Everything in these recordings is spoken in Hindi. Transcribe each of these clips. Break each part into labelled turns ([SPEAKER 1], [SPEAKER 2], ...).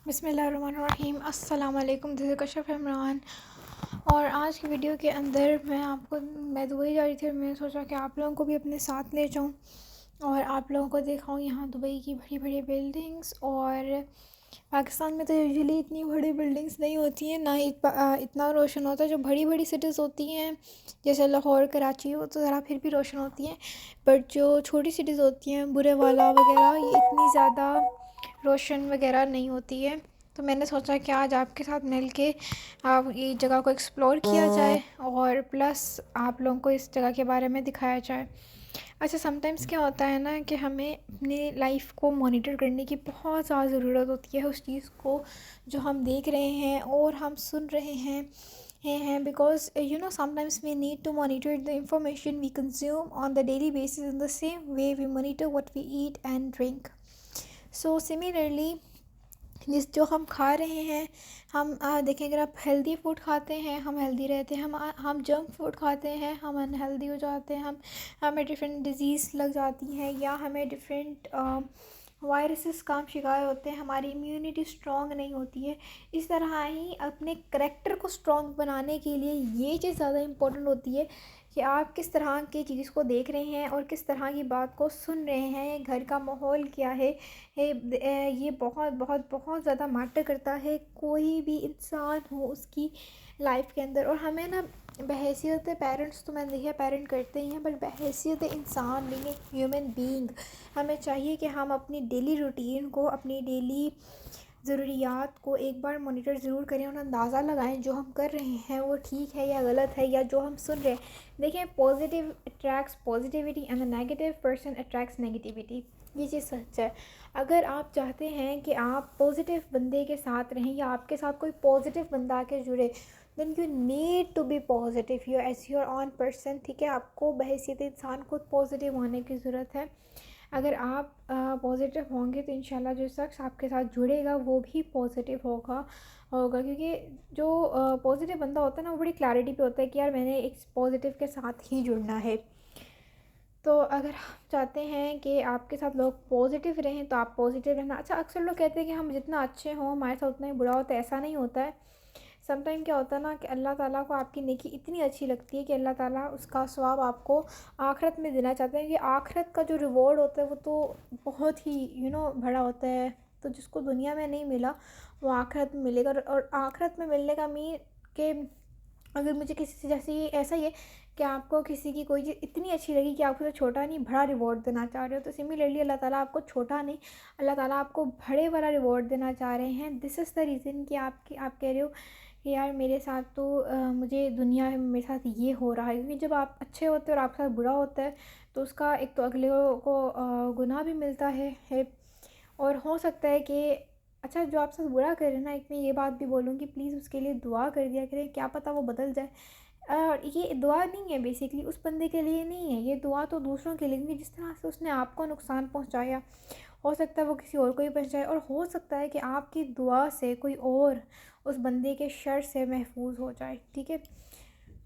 [SPEAKER 1] बिस्मिल्लाहिर्रहमानिर्रहीम। अस्सलाम वालेकुम। This is Kashif Imran. और आज की वीडियो के अंदर मैं दुबई जा रही थी और मैंने सोचा कि आप लोगों को भी अपने साथ ले जाऊं और आप लोगों को दिखाऊं यहाँ दुबई की बड़ी बड़ी बिल्डिंग्स। और पाकिस्तान में तो यूजुअली इतनी बड़ी बिल्डिंग्स नहीं होती हैं, ना ही इतना रोशन होता है। जो बड़ी बड़ी सिटीज़ होती हैं जैसे लाहौर, कराची, वो तो ज़रा फिर भी रोशन होती हैं, बट जो छोटी सिटीज़ होती हैं बुरेवाला वगैरह, ये इतनी ज़्यादा रोशन वगैरह नहीं होती है। तो मैंने सोचा कि आज आपके साथ मिल के आप ये जगह को एक्सप्लोर किया जाए और प्लस आप लोगों को इस जगह के बारे में दिखाया जाए। अच्छा, समटाइम्स क्या होता है ना कि हमें अपनी लाइफ को मॉनिटर करने की बहुत ज़्यादा ज़रूरत होती है, उस चीज़ को जो हम देख रहे हैं और हम सुन रहे हैं because sometimes we need to monitor the information we consume on the daily basis in the same way we monitor what we eat and drink. So similarly जो हम खा रहे हैं, हम देखें, अगर आप हेल्दी फूड खाते हैं हम हेल्दी रहते हैं, हम जंक फूड खाते हैं हम अनहेल्दी हो जाते हैं, हमें डिफरेंट डिजीज़ लग जाती हैं या हमें डिफरेंट वायरसेस का हम शिकार होते हैं, हमारी इम्यूनिटी स्ट्रॉन्ग नहीं होती है। इस तरह ही अपने करैक्टर को स्ट्रॉन्ग बनाने के लिए ये चीज़ ज़्यादा इम्पोर्टेंट होती है कि आप किस तरह की चीज़ को देख रहे हैं और किस तरह की बात को सुन रहे हैं, घर का माहौल क्या ये बहुत बहुत बहुत ज़्यादा मैटर करता है कोई भी इंसान हो उसकी लाइफ के अंदर। और हमें ना बहैसियत पेरेंट्स, तो मैंने देखा पेरेंट करते ही हैं, बट बहैसियत इंसान, बीइंग ए ह्यूमन बीइंग, हमें चाहिए कि हम अपनी डेली रूटीन को, अपनी डेली ज़रूरियात को एक बार मॉनिटर ज़रूर करें और अंदाज़ा लगाएं जो हम कर रहे हैं वो ठीक है या गलत है, या जो हम सुन रहे हैं। देखें, positive attracts positivity and the negative person attracts negativity. ये चीज़ सच है। अगर आप चाहते हैं कि आप पॉजिटिव बंदे के साथ रहें या आपके साथ कोई पॉजिटिव बंदा आके जुड़े, then you need to be positive you as your own person. ठीक है, आपको बहैसियत इंसान खुद पॉजिटिव होने की ज़रूरत है। अगर आप पॉजिटिव होंगे तो इंशाल्लाह जो शख्स आपके साथ जुड़ेगा वो भी पॉजिटिव होगा क्योंकि जो पॉजिटिव बंदा होता है ना, वो बड़ी क्लैरिटी पे होता है कि यार मैंने एक पॉजिटिव के साथ ही जुड़ना है। तो अगर आप चाहते हैं कि आपके साथ लोग पॉजिटिव रहें तो आप पॉजिटिव रहना। अच्छा, अक्सर लोग कहते हैं कि हम जितना अच्छे हों हमारे साथ उतना ही बुरा होता है। ऐसा नहीं होता है। समटाइम क्या होता है ना कि अल्लाह ताला को आपकी नेकी इतनी अच्छी लगती है कि अल्लाह ताला उसका सवाब आपको आखिरत में देना चाहते हैं कि आखिरत का जो रिवॉर्ड होता है वो तो बहुत ही बड़ा होता है। तो जिसको दुनिया में नहीं मिला वो आखिरत में मिलेगा। और आखिरत में मिलने का मीन कि अगर मुझे किसी से, जैसे ये ऐसा ही है कि आपको किसी की कोई चीज़ इतनी अच्छी लगी कि आप उसे छोटा नहीं बड़ा रिवॉर्ड देना चाह रहे हो, तो सिमिलरली अल्लाह ताला आपको छोटा नहीं, अल्लाह ताला आपको बड़े वाला रिवॉर्ड देना चाह रहे हैं। दिस इज़ द रीज़न कि आप कह रहे हो कि यार मेरे साथ तो मुझे दुनिया में मेरे साथ ये हो रहा है। क्योंकि जब आप अच्छे होते हो और आपके साथ बुरा होता है तो उसका एक तो अगले को गुनाह भी मिलता है। और हो सकता है कि अच्छा, जो आपसे बुरा करे ना, एक मैं ये बात भी बोलूँगी, प्लीज़ उसके लिए दुआ कर दिया करें, क्या पता वो बदल जाए। और ये दुआ नहीं है बेसिकली उस बंदे के लिए नहीं है, ये दुआ तो दूसरों के लिए, क्योंकि जिस तरह से उसने आपको नुकसान पहुंचाया हो सकता है वो किसी और को ही पहुंचाए, और हो सकता है कि आपकी दुआ से कोई और उस बंदे के शर से महफूज हो जाए। ठीक है,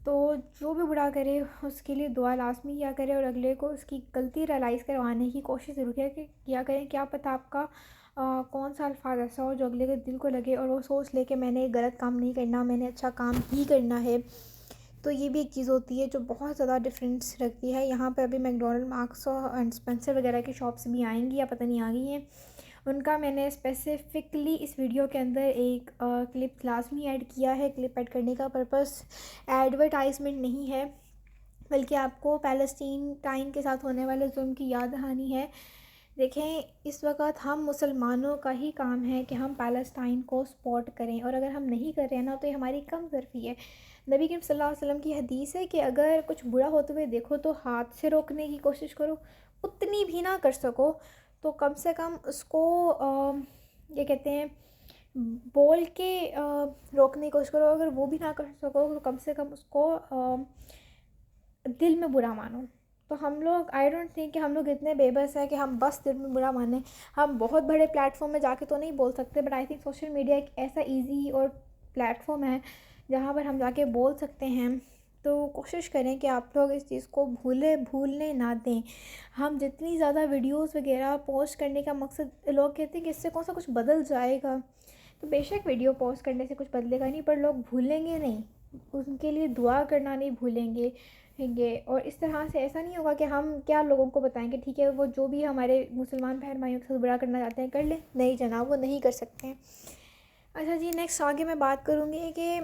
[SPEAKER 1] तो जो भी बुरा करे उसके लिए दुआ लाजमी किया करे और अगले को उसकी गलती रियलाइज़ करवाने की कोशिश ज़रूर किया करें। क्या पता आपका कौन सा अल्फाज ऐसा हो जो अगले के दिल को लगे और वो सोच ले कि मैंने गलत काम नहीं करना, मैंने अच्छा काम ही करना है। तो ये भी एक चीज़ होती है जो बहुत ज़्यादा डिफरेंस रखती है। यहाँ पे अभी मैकडोनल्ड, मार्क्स एंड स्पेंसर वगैरह की शॉप्स भी आएंगी या पता नहीं आ गई हैं, उनका मैंने स्पेसिफ़िकली इस वीडियो के अंदर एक क्लिप लाजमी ऐड किया है। क्लिप ऐड करने का पर्पस एडवर्टाइजमेंट नहीं है, बल्कि आपको पैलेस्टीन टाइम के साथ होने वाले जुल्म की याद दहानी है। देखें, इस वक्त हम मुसलमानों का ही काम है कि हम पैलेस्टाइन को सपोर्ट करें, और अगर हम नहीं कर रहे हैं ना तो ये हमारी कम ज़रफ़ी है। नबी करीम सल्लल्लाहु अलैहि वसल्लम की हदीस है कि अगर कुछ बुरा होते हुए देखो तो हाथ से रोकने की कोशिश करो, उतनी भी ना कर सको तो कम से कम उसको ये कहते हैं बोल के रोकने की कोशिश करो। अगर वो भी ना कर सको तो कम से कम उसको दिल में बुरा मानो। तो हम लोग, आई डोंट थिंक कि हम लोग इतने बेबस हैं कि हम बस दिल में बुरा माने। हम बहुत बड़े प्लेटफॉर्म में जाके तो नहीं बोल सकते, but I think social media एक ऐसा इजी और प्लेटफॉर्म है जहाँ पर हम जाके बोल सकते हैं। तो कोशिश करें कि आप लोग इस चीज़ को भूलने ना दें। हम जितनी ज़्यादा वीडियोस वगैरह पोस्ट करने का मकसद, लोग कहते हैं कि इससे कौन सा कुछ बदल जाएगा, तो बेशक वीडियो पॉज करने से कुछ बदलेगा नहीं, पर लोग भूलेंगे नहीं, उनके लिए दुआ करना नहीं भूलेंगे हैंगे। और इस तरह से ऐसा नहीं होगा कि हम क्या लोगों को बताएंगे, ठीक है वो जो भी हमारे मुसलमान बहन भाइयों के साथ बुरा करना चाहते हैं कर लें, नहीं जनाब वो नहीं कर सकते हैं। अच्छा जी, नेक्स्ट आगे मैं बात करूँगी कि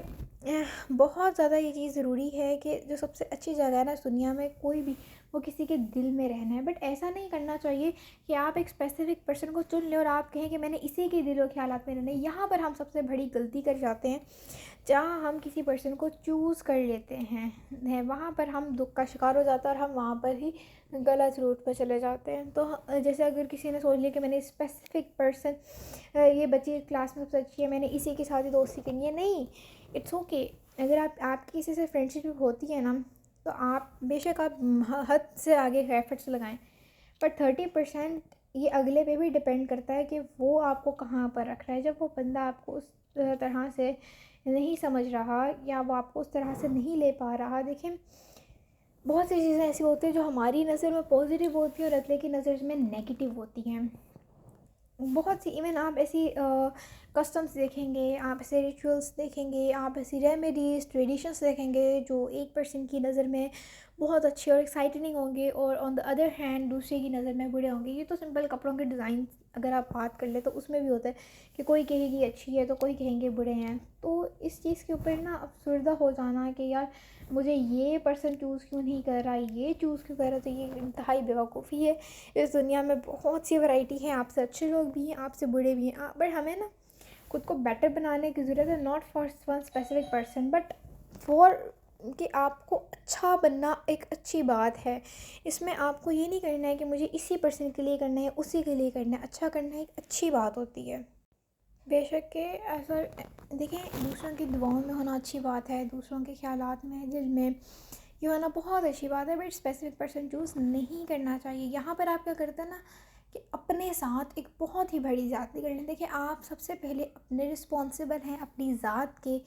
[SPEAKER 1] बहुत ज़्यादा ये चीज़ ज़रूरी है कि जो सबसे अच्छी जगह है ना इस दुनिया में कोई भी, वो किसी के दिल में रहना है। बट ऐसा नहीं करना चाहिए कि आप एक स्पेसिफिक पर्सन को चुन लें और आप कहें कि मैंने इसी के दिल और ख्यालात में रहना है। यहाँ पर हम सबसे बड़ी गलती कर जाते हैं, जहाँ हम किसी पर्सन को चूज़ कर लेते हैं वहाँ पर हम दुख का शिकार हो जाता है और हम वहाँ पर ही गलत रूट पर चले जाते हैं। तो जैसे अगर किसी ने सोच लिया कि मैंने स्पेसिफिक पर्सन, ये बच्ची क्लास में सबसे अच्छी है, मैंने इसी के साथ ही दोस्ती करनी है, नहीं, इट्स ओके। अगर आपकी किसी से फ्रेंडशिप होती है ना, तो आप बेशक आप हद से आगे एफर्ट्स लगाएं, पर 30% ये अगले पे भी डिपेंड करता है कि वो आपको कहाँ पर रख रहा है। जब वो बंदा आपको उस तरह से नहीं समझ रहा या वो आपको उस तरह से नहीं ले पा रहा, देखिए बहुत सी चीज़ें ऐसी होती हैं जो हमारी नज़र में पॉजिटिव होती हैं और अगले की नज़र में नेगेटिव होती हैं। बहुत सी इवन आप ऐसी कस्टम्स देखेंगे, आप ऐसे रिचुअल्स देखेंगे, आप ऐसी रेमेडीज़ ट्रेडिशंस देखेंगे जो एक पर्सन की नज़र में बहुत अच्छे और एक्साइटिंग होंगे और ऑन द अदर हैंड दूसरे की नज़र में बुरे होंगे। ये तो सिंपल कपड़ों के डिज़ाइन अगर आप बात कर ले तो उसमें भी होता है कि कोई कहेगी अच्छी है तो कोई कहेंगे बुरे हैं। तो इस चीज़ के ऊपर ना अफसरदा हो जाना कि यार मुझे ये पर्सन चूज़ क्यों नहीं कर रहा, ये चूज़ क्यों कर रहा, तो ये इंतहाई बेवकूफ़ी है। इस दुनिया में बहुत सी वैरायटी है, आपसे अच्छे लोग भी हैं, आपसे बुरे भी हैं, बट हमें ना खुद को बेटर बनाने की ज़रूरत है, not for one specific person but for कि आपको अच्छा बनना एक अच्छी बात है। इसमें आपको ये नहीं करना है कि मुझे इसी पर्सन के लिए करना है, उसी के लिए करना है। अच्छा करना एक अच्छी बात होती है। बेशक के ऐसा देखें, दूसरों की दुआओं में होना अच्छी बात है, दूसरों के ख्यालात में दिल में ये होना बहुत अच्छी बात है, बट स्पेसिफिक पर्सन चूज़ नहीं करना चाहिए। यहाँ पर आप क्या करते हैं ना कि अपने साथ एक बहुत ही बड़ी ज़्यादती कर लें। देखिए आप सबसे पहले अपने रिस्पॉन्सिबल हैं, अपनी ज़ात के,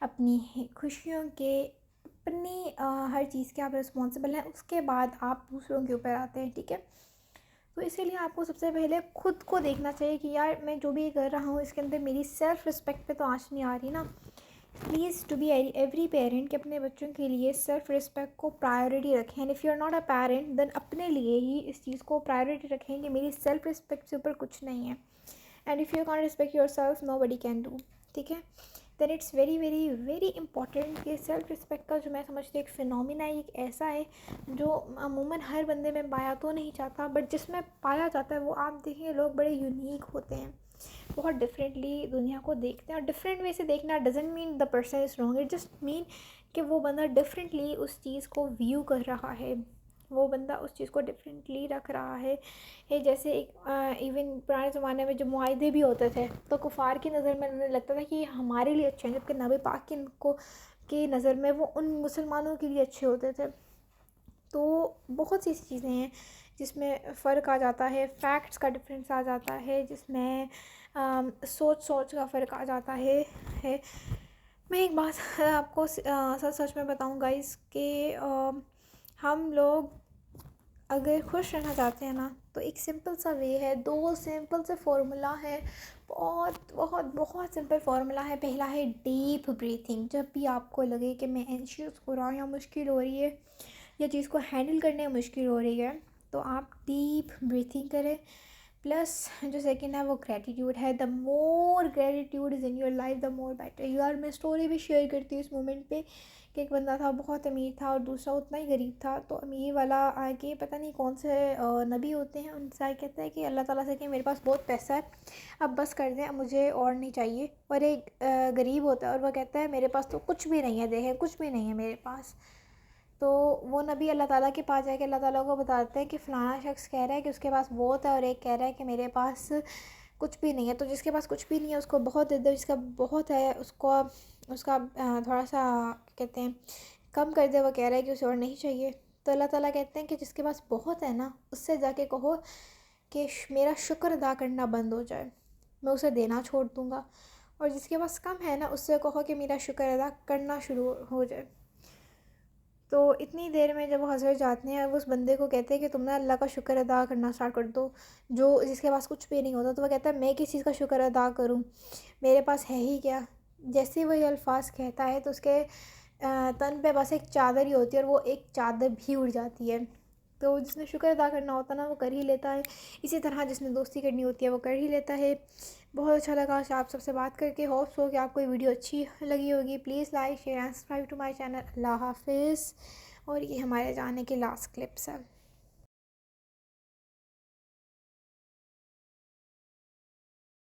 [SPEAKER 1] अपनी खुशियों के, अपनी हर चीज़ के आप रिस्पॉन्सिबल हैं। उसके बाद आप दूसरों के ऊपर आते हैं, ठीक है। तो इसीलिए आपको सबसे पहले खुद को देखना चाहिए कि यार मैं जो भी कर रहा हूँ इसके अंदर मेरी सेल्फ़ रिस्पेक्ट पे तो आँच नहीं आ रही ना। Please to be every parent के अपने बच्चों के लिए सेल्फ़ रिस्पेक्ट को प्रायोरिटी रखें। And if you are not a parent then अपने लिए ही इस चीज़ को प्रायोरिटी रखें कि मेरी सेल्फ़ रिस्पेक्ट से ऊपर कुछ नहीं है। And if you can't respect your self nobody can do, ठीक है। Then it's very very very important कि सेल्फ़ रिस्पेक्ट का जो मैं समझती हूँ एक फिनोमिना है, एक ऐसा है जो अमूमन हर बंदे में पाया तो नहीं जाता, बट जिसमें पाया जाता है वो आप देखेंगे लोग बड़े यूनिक होते हैं, बहुत डिफरेंटली दुनिया को देखते हैं। और डिफरेंट वे से देखना doesn't mean the person is wrong, it just mean कि वो बंदा डिफरेंटली उस चीज़ को व्यू कर रहा है, वो बंदा उस चीज़ को डिफरेंटली रख रहा है। ये जैसे एक इवन पुराने ज़माने में जो मुआहदे भी होते थे तो कुफ़ार की नज़र में उन्हें लगता था कि ये हमारे लिए अच्छे हैं, जबकि नबी पाक की नज़र में वो उन मुसलमानों के लिए अच्छे होते थे। तो बहुत सी ऐसी चीज़ें हैं जिसमें फ़र्क आ जाता है, फैक्ट्स का डिफरेंस आ जाता है, जिसमें सोच का फ़र्क आ जाता है। मैं एक बात आपको सच सच में बताऊँ गाइस कि हम लोग अगर खुश रहना चाहते हैं ना तो एक सिंपल सा वे है, दो सिंपल से फार्मूला है, बहुत बहुत बहुत सिंपल फार्मूला है। पहला है डीप ब्रीथिंग। जब भी आपको लगे कि मैं एंशियस हो रहा हूँ या मुश्किल हो रही है या चीज़ को हैंडल करने में मुश्किल हो रही है तो आप डीप ब्रीथिंग करें। प्लस जो सेकंड है वो ग्रेटिट्यूड है। The more gratitude is in your life the more better you are. मैं स्टोरी भी शेयर करती हूँ इस मोमेंट पे कि एक बंदा था बहुत अमीर था और दूसरा उतना ही गरीब था। तो अमीर वाला आके पता नहीं कौन से नबी होते हैं, उनसे आके कहता है कि अल्लाह ताला से कि मेरे पास बहुत पैसा है, अब बस कर दें, अब मुझे और नहीं चाहिए। और एक गरीब होता है और वह कहता है मेरे पास तो कुछ भी नहीं है, देखें कुछ भी नहीं है मेरे पास। तो वो नबी अल्लाह ताला के पास जाके अल्लाह ताला को बताते हैं कि फ़लाना शख्स कह रहा है कि उसके पास बहुत है और एक कह रहा है कि मेरे पास कुछ भी नहीं है। तो जिसके पास कुछ भी नहीं है उसको बहुत दे दो, जिसका बहुत है उसको उसका थोड़ा सा कहते हैं कम कर दे। वो कह रहा है कि उसे और नहीं चाहिए। तो अल्लाह ताला कहते हैं कि जिसके पास बहुत है ना उससे जाके कहो कि मेरा शुक्र अदा करना बंद हो जाए, मैं उसे देना छोड़ दूँगा। और जिसके पास कम है ना उससे कहो कि मेरा शुक्र अदा करना शुरू हो जाए। तो इतनी देर में जब वो हज़रत जाते हैं, वो उस बंदे को कहते हैं कि तुम ना अल्लाह का शुक्र अदा करना स्टार्ट कर दो, जो जिसके पास कुछ भी नहीं होता। तो वह कहता है मैं किस चीज़ का शुक्र अदा करूँ, मेरे पास है ही क्या। जैसे ही वो ये अल्फाज कहता है तो उसके तन पे बस एक चादर ही होती है और वो एक चादर भी उड़ जाती है। तो जिसने शुक्र अदा करना होता है ना वो कर ही लेता है। इसी तरह जिसने दोस्ती करनी होती है वो कर ही लेता है। बहुत अच्छा लगा आज आप सबसे बात करके। होप्स हो कि आपको ये वीडियो अच्छी लगी होगी। Please like share and subscribe to my channel. अल्लाह हाफिज़। और ये हमारे जाने के लास्ट क्लिप्स है।